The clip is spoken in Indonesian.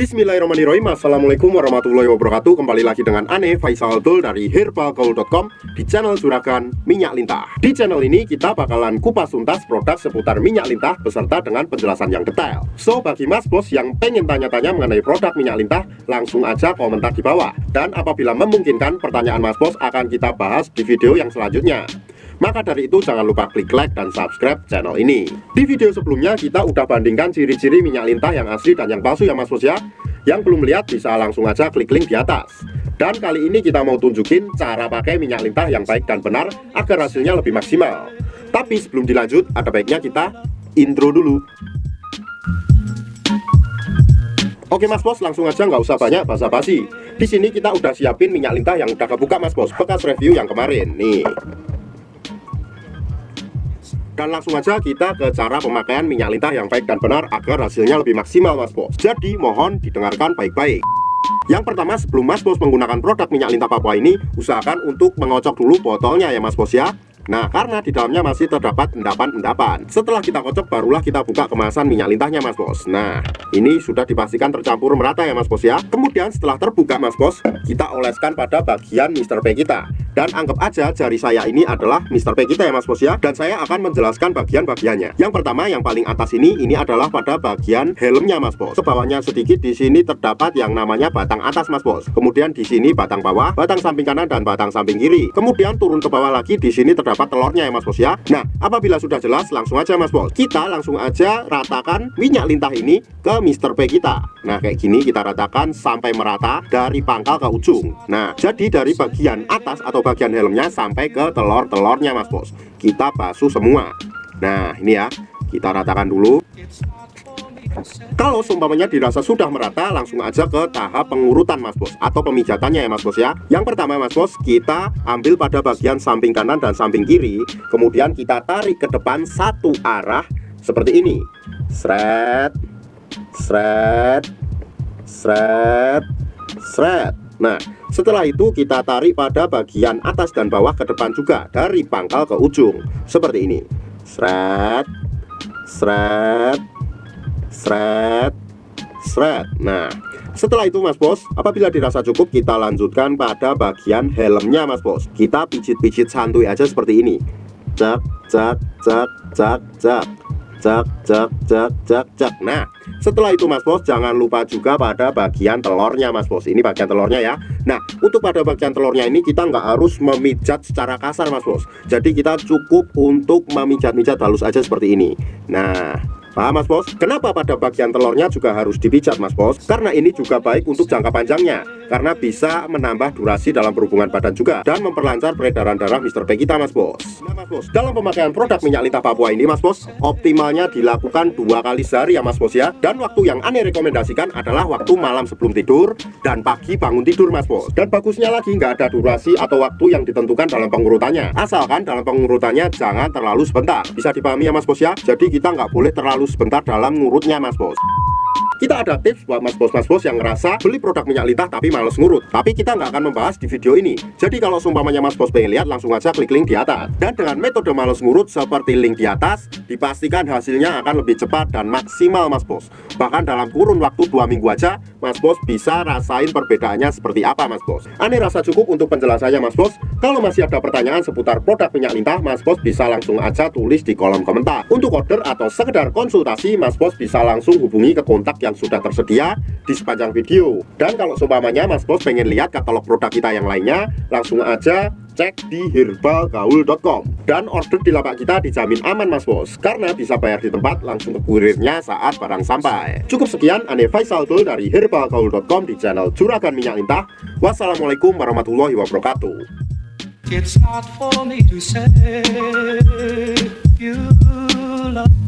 Bismillahirrahmanirrahim. Assalamualaikum warahmatullahi wabarakatuh. Kembali lagi dengan Ane Faisal Abdul dari herbalgaul.com di channel Juragan Minyak Lintah. Di channel ini kita bakalan kupas tuntas produk seputar minyak lintah beserta dengan penjelasan yang detail. So, bagi mas bos yang pengen tanya-tanya mengenai produk minyak lintah, langsung aja komentar di bawah. Dan apabila memungkinkan, pertanyaan mas bos akan kita bahas di video yang selanjutnya. Maka dari itu jangan lupa klik like dan subscribe channel ini. Di video sebelumnya kita udah bandingkan ciri-ciri minyak lintah yang asli dan yang palsu ya mas bos ya. Yang belum lihat bisa langsung aja klik link di atas. Dan kali ini kita mau tunjukin cara pakai minyak lintah yang baik dan benar agar hasilnya lebih maksimal. Tapi sebelum dilanjut, ada baiknya kita intro dulu. Oke mas bos, langsung aja nggak usah banyak basa-basi. Di sini kita udah siapin minyak lintah yang udah kebuka mas bos, bekas review yang kemarin nih. Dan langsung aja kita ke cara pemakaian minyak lintah yang baik dan benar agar hasilnya lebih maksimal mas bos. Jadi mohon didengarkan baik-baik. Yang pertama, sebelum mas bos menggunakan produk minyak lintah Papua ini, usahakan untuk mengocok dulu botolnya ya mas bos ya. Nah, karena di dalamnya masih terdapat endapan-endapan. Setelah kita kocok, barulah kita buka kemasan minyak lintahnya mas bos. Nah, ini sudah dipastikan tercampur merata ya mas bos ya. Kemudian setelah terbuka mas bos, kita oleskan pada bagian Mr. P kita. Dan anggap aja jari saya ini adalah Mr. P kita ya mas bos ya. Dan saya akan menjelaskan bagian-bagiannya. Yang pertama, yang paling atas ini adalah pada bagian helmnya mas bos. Sebawahnya sedikit, di sini terdapat yang namanya batang atas mas bos. Kemudian di sini batang bawah, batang samping kanan dan batang samping kiri. Kemudian turun ke bawah lagi, di sini terdapat telurnya ya mas bos ya. Nah, apabila sudah jelas, langsung aja mas bos, kita langsung aja ratakan minyak lintah ini ke Mr. P kita. Nah, kayak gini kita ratakan sampai merata dari pangkal ke ujung. Nah, jadi dari bagian atas atau bagian helmnya sampai ke telur-telurnya mas bos, kita basuh semua. Nah, ini ya, kita ratakan dulu. Kalau seumpamanya dirasa sudah merata, langsung aja ke tahap pengurutan mas bos, atau pemijatannya ya mas bos ya. Yang pertama mas bos, kita ambil pada bagian samping kanan dan samping kiri. Kemudian kita tarik ke depan satu arah seperti ini. Sret, sret, sret, sret. Nah, setelah itu kita tarik pada bagian atas dan bawah ke depan juga, dari pangkal ke ujung seperti ini. Sret, sret, sret, sret. Nah, setelah itu mas bos, apabila dirasa cukup, kita lanjutkan pada bagian helmnya mas bos. Kita pijit-pijit santuy aja seperti ini. Cek, cek, cek, cek, cek, cek, cek, cek, cek, cek. Nah, setelah itu mas bos, jangan lupa juga pada bagian telurnya mas bos. Ini bagian telurnya ya. Nah, untuk pada bagian telurnya ini kita nggak harus memijat secara kasar mas bos. Jadi kita cukup untuk memijat-mijat halus aja seperti ini. Nah, paham mas bos? Kenapa pada bagian telurnya juga harus dipijat mas bos? Karena ini juga baik untuk jangka panjangnya, karena bisa menambah durasi dalam perhubungan badan juga, dan memperlancar peredaran darah Mr. P kita mas bos. Nah mas bos, dalam pemakaian produk minyak lintah Papua ini mas bos, optimalnya dilakukan 2 kali sehari ya mas bos ya. Dan waktu yang Ane rekomendasikan adalah waktu malam sebelum tidur dan pagi bangun tidur mas bos. Dan bagusnya lagi nggak ada durasi atau waktu yang ditentukan dalam pengurutannya, asalkan dalam pengurutannya jangan terlalu sebentar. Bisa dipahami ya mas bos ya. Jadi kita nggak boleh terlalu sebentar dalam ngurutnya mas bos. Kita ada tips buat mas bos yang ngerasa beli produk minyak lintah tapi males ngurut. Tapi kita nggak akan membahas di video ini. Jadi kalau seumpamanya mas bos pengen lihat, langsung aja klik link di atas. Dan dengan metode males ngurut seperti link di atas, dipastikan hasilnya akan lebih cepat dan maksimal mas bos. Bahkan dalam kurun waktu 2 minggu aja, mas bos bisa rasain perbedaannya seperti apa mas bos. Ane rasa cukup untuk penjelasannya mas bos. Kalau masih ada pertanyaan seputar produk minyak lintah, mas bos bisa langsung aja tulis di kolom komentar. Untuk order atau sekedar konsultasi, mas bos bisa langsung hubungi ke kontak yang sudah tersedia di sepanjang video. Dan kalau seumpamanya mas bos pengen lihat katalog produk kita yang lainnya, langsung aja cek di herbalgaul.com. Dan order di lapak kita dijamin aman mas bos, karena bisa bayar di tempat langsung ke kurirnya saat barang sampai. Cukup sekian, Ane Faisal Abdul dari herbalgaul.com di channel Juragan Minyak Lintah. Wassalamualaikum warahmatullahi wabarakatuh. It's hard for me to say you love